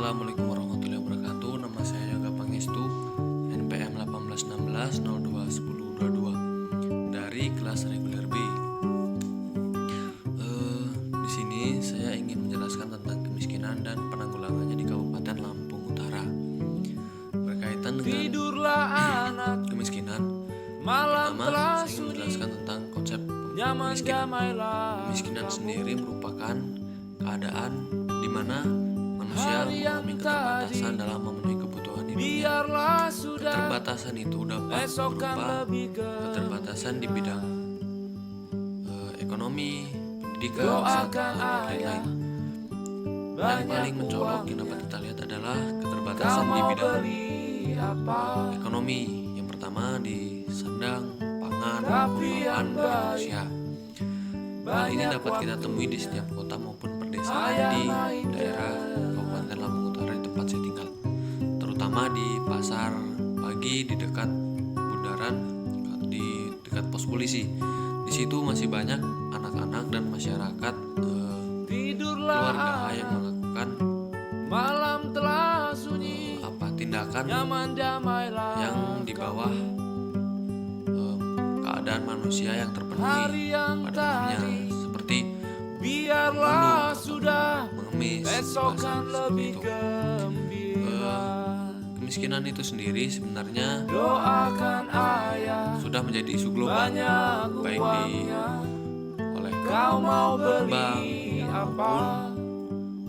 Assalamualaikum warahmatullahi wabarakatuh. Nama saya Yoga Pangestu, NPM 1816 02 10 22 dari kelas reguler B. Di sini saya ingin menjelaskan tentang kemiskinan dan penanggulangannya di Kabupaten Lampung Utara. Berkaitan dengan kemiskinan, pertama saya ingin menjelaskan tentang konsep kemiskinan. Kemiskinan sendiri merupakan keadaan di mana manusia mengalami keterbatasan dalam memenuhi kebutuhan hidupnya. Keterbatasan itu dapat berupa keterbatasan di bidang ekonomi, pendidikan, kesehatan, dan lain-lain. Yang paling mencolok yang dapat kita lihat adalah keterbatasan di bidang ekonomi. Yang pertama di sandang, pangan, pengolahan manusia. Hal ini dapat kita temui di setiap kota maupun perdesaan di daerah Kabupaten Lampung Utara di tempat saya tinggal, terutama di pasar pagi di dekat bundaran, di dekat pos polisi. Di situ masih banyak anak-anak dan masyarakat keluarga yang melakukan tindakan yang di bawah keadaan manusia yang terpenuhi pada umumnya, seperti mengemis, seperti itu. Kemiskinan itu sendiri sebenarnya sudah menjadi isu global, baik oleh bank maupun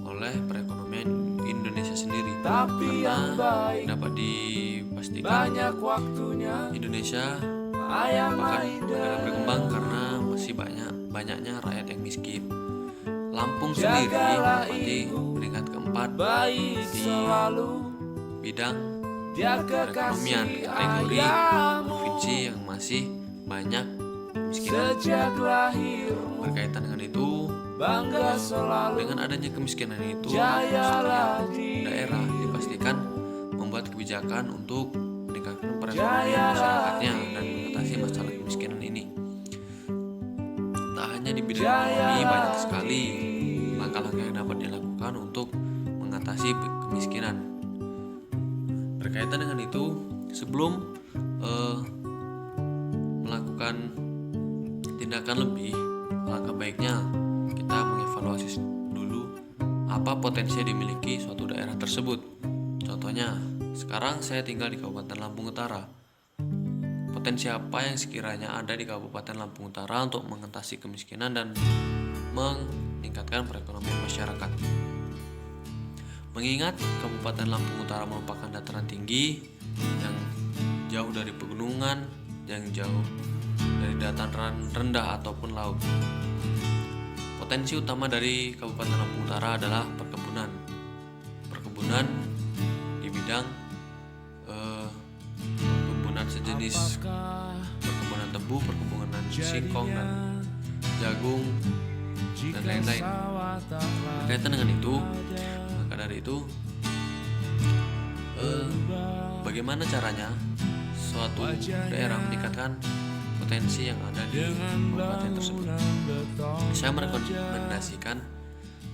oleh perekonomian Indonesia sendiri. Karena dapat dipastikan Indonesia merupakan negara berkembang karena masih banyaknya rakyat yang miskin. Lampung sendiri menempati peringkat keempat di bidang perekonomian, kategori provinsi yang masih banyak kemiskinan. Berkaitan dengan itu, dengan adanya kemiskinan itu, setiap daerah dipastikan membuat kebijakan untuk meningkatkan perekonomian masyarakatnya dan mengatasi masalah kemiskinan ini. Tak hanya di bidang ekonomi, banyak sekali langkah-langkah yang dapat dilakukan untuk mengatasi kemiskinan. Berkaitan dengan itu, sebelum melakukan tindakan lebih, alangkah baiknya kita mengevaluasi dulu apa potensi yang dimiliki suatu daerah tersebut. Contohnya, sekarang saya tinggal di Kabupaten Lampung Utara. Potensi apa yang sekiranya ada di Kabupaten Lampung Utara untuk mengatasi kemiskinan dan meningkatkan perekonomian masyarakat? Mengingat Kabupaten Lampung Utara merupakan dataran tinggi yang jauh dari pegunungan, yang jauh dari dataran rendah ataupun laut. Potensi utama dari Kabupaten Lampung Utara adalah perkebunan. Perkebunan di bidang perkebunan sejenis perkebunan tebu, perkebunan singkong dan jagung dan lain-lain. Berkaitan dengan itu, maka dari itu bagaimana caranya suatu daerah meningkatkan potensi yang ada di kabupaten tersebut? Saya merekomendasikan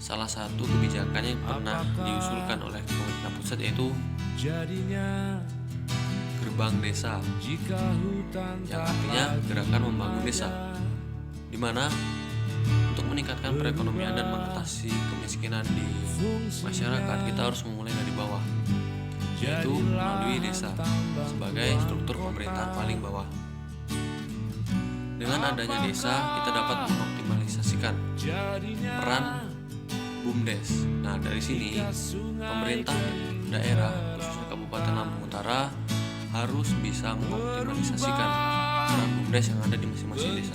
salah satu kebijakan yang pernah diusulkan oleh pemerintah pusat, yaitu gerbang desa, yang artinya gerakan membangun desa, di mana untuk meningkatkan perekonomian dan mengatasi kemiskinan di masyarakat, kita harus memulai dari bawah, yaitu melalui desa sebagai struktur pemerintahan paling bawah. Dengan adanya desa, kita dapat mengoptimalisasikan peran BUMDes. Nah, dari sini pemerintah daerah, khususnya Kabupaten Lampung Utara, harus bisa mengoptimalisasikan peran BUMDes yang ada di masing-masing desa.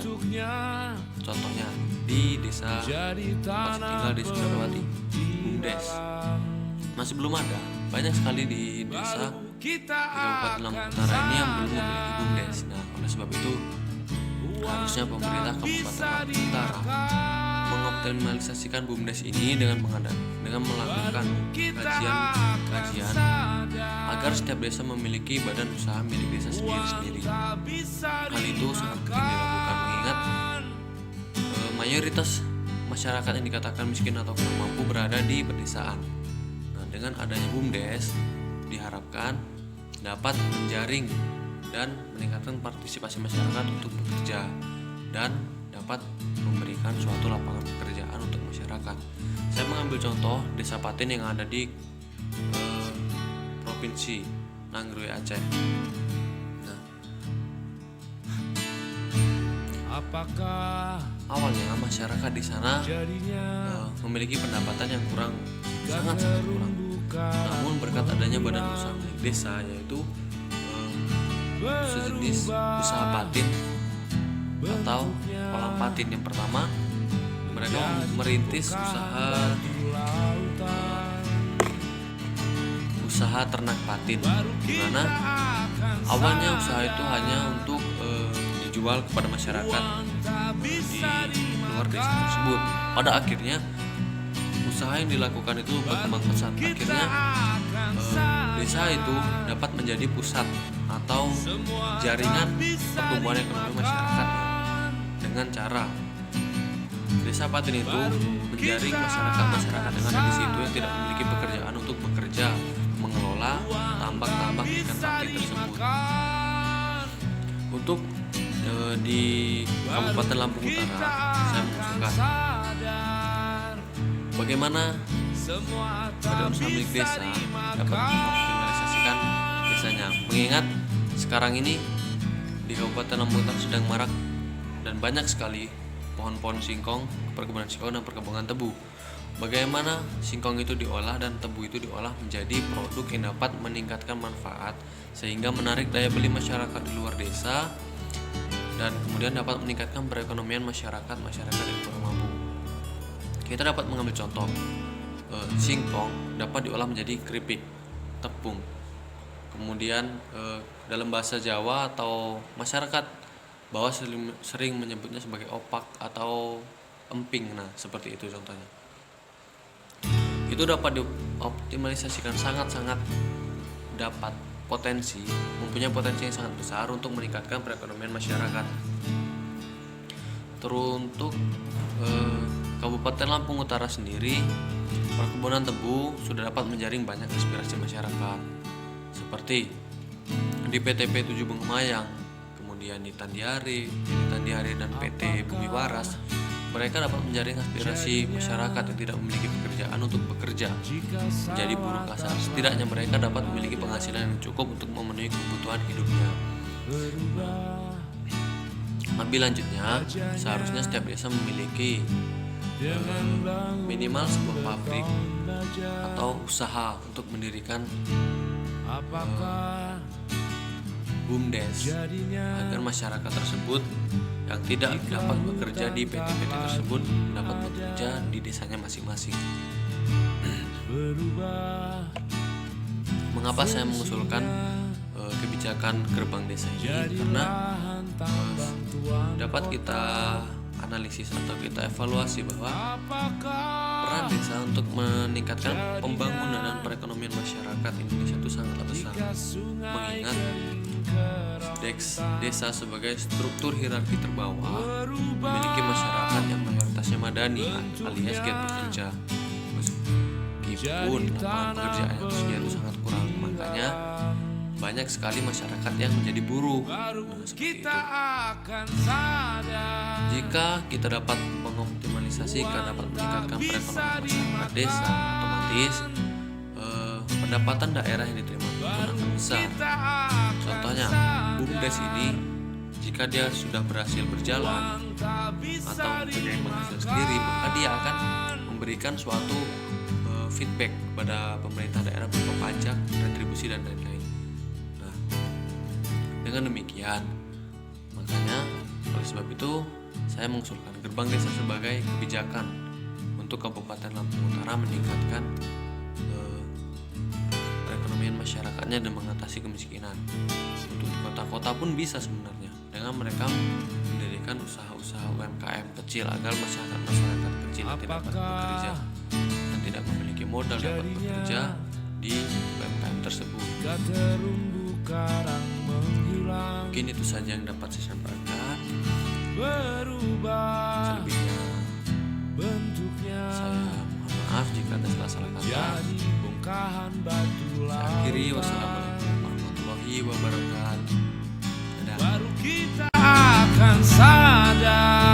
Contohnya di desa tempat saya tinggal di Sukawati, BUMDes masih belum ada. Banyak sekali di desa di Kabupaten Lampung Utara ini yang belum memiliki BUMDes. Nah, oleh sebab itu harusnya pemerintah Kabupaten Lampung Utara mengoptimalisasikan BUMDes ini dengan melakukan kajian agar setiap desa memiliki badan usaha milik desa sendiri-sendiri. Hal itu sangat penting dilakukan mengingat mayoritas masyarakat yang dikatakan miskin atau kurang mampu berada di pedesaan. Nah, dengan adanya BUMDes diharapkan dapat menjaring dan meningkatkan partisipasi masyarakat untuk bekerja dan dapat memberikan suatu lapangan pekerjaan untuk masyarakat. Saya mengambil contoh Desa Patin yang ada di Provinsi Nanggroe, Aceh. Nah, awalnya masyarakat di sana memiliki pendapatan yang sangat kurang. Namun berkat adanya badan usaha milik desa, yaitu sejenis usaha patin atau kolam patin. Yang pertama, mereka merintis usaha ternak patin, di mana awalnya usaha itu hanya untuk dijual kepada masyarakat di luar desa tersebut. Pada akhirnya usaha yang dilakukan itu berkembang pesat. Akhirnya desa itu dapat menjadi pusat atau jaringan pertumbuhan ekonomi masyarakat dengan cara Desa Patin itu menjaring masyarakat yang ada di situ yang tidak memiliki pekerjaan untuk bekerja mengelola tambak-tambak ikan patin tersebut. Untuk di Kabupaten Lampung Utara, saya mengusulkan bagaimana badan usaha milik desa dapat mengoptimalisasikan desanya, mengingat sekarang ini di Kabupaten Lampung Utara sedang marak dan banyak sekali pohon-pohon singkong, perkebunan singkong dan perkebunan tebu. Bagaimana singkong itu diolah dan tebu itu diolah menjadi produk yang dapat meningkatkan manfaat sehingga menarik daya beli masyarakat di luar desa dan kemudian dapat meningkatkan perekonomian masyarakat yang kurang mampu. Kita dapat mengambil contoh singkong dapat diolah menjadi keripik, tepung. Kemudian dalam bahasa Jawa atau masyarakat Bawah sering menyebutnya sebagai opak atau emping. Nah, seperti itu contohnya. Itu dapat dioptimalisasikan, sangat-sangat dapat mempunyai potensi yang sangat besar untuk meningkatkan perekonomian masyarakat. Teruntuk Kabupaten Lampung Utara sendiri, perkebunan tebu sudah dapat menjaring banyak aspirasi masyarakat, seperti di PTP 7 Bengkemayang, kemudian di Tandiari dan PT Bumi Waras. Mereka dapat menjaring aspirasi masyarakat yang tidak memiliki pekerjaan untuk bekerja menjadi buruh kasar. Setidaknya mereka dapat memiliki penghasilan yang cukup untuk memenuhi kebutuhan hidupnya. Lebih lanjutnya, seharusnya setiap desa memiliki minimal sebuah pabrik atau usaha untuk mendirikan BUMDes agar masyarakat tersebut yang tidak dapat bekerja di PT-PT tersebut dapat bekerja di desanya masing-masing. Mengapa saya mengusulkan kebijakan gerbang desa ini? Karena dapat kita analisis atau kita evaluasi bahwa peran desa untuk meningkatkan pembangunan dan perekonomian masyarakat Indonesia itu sangatlah besar, mengingat desa sebagai struktur hierarki terbawah memiliki masyarakat yang mayoritasnya madani alias giat bekerja, meskipun lapangan pekerjaan yang tersedia itu sangat kurang. Makanya banyak sekali masyarakat yang menjadi buruh. Seperti itu. Jika kita dapat mengoptimalisasikan, dapat meningkatkan perekonomian masyarakat desa, otomatis pendapatan daerah yang diterima pun akan besar. Contohnya, BUMDes ini jika dia sudah berhasil berjalan atau mempunyai penghasilan sendiri, maka dia akan memberikan suatu feedback kepada pemerintah daerah berupa pajak, retribusi dan lain-lain. Nah, dengan demikian, makanya oleh sebab itu saya mengusulkan gerbang desa sebagai kebijakan untuk Kabupaten Lampung Utara meningkatkan perekonomian masyarakatnya dan mengatasi kemiskinan. Untuk di kota-kota pun bisa sebenarnya dengan mereka mendirikan usaha-usaha UMKM kecil agar masyarakat kecil yang tidak dapat bekerja dan tidak memiliki modal dapat bekerja di UMKM tersebut. Mungkin itu saja yang dapat saya sampaikan. Selebihnya saya mohon maaf jika ada salah-salah kata. Saya akhiri, wassalamualaikum warahmatullahi wabarakatuh. Dadah. Baru kita akan sadar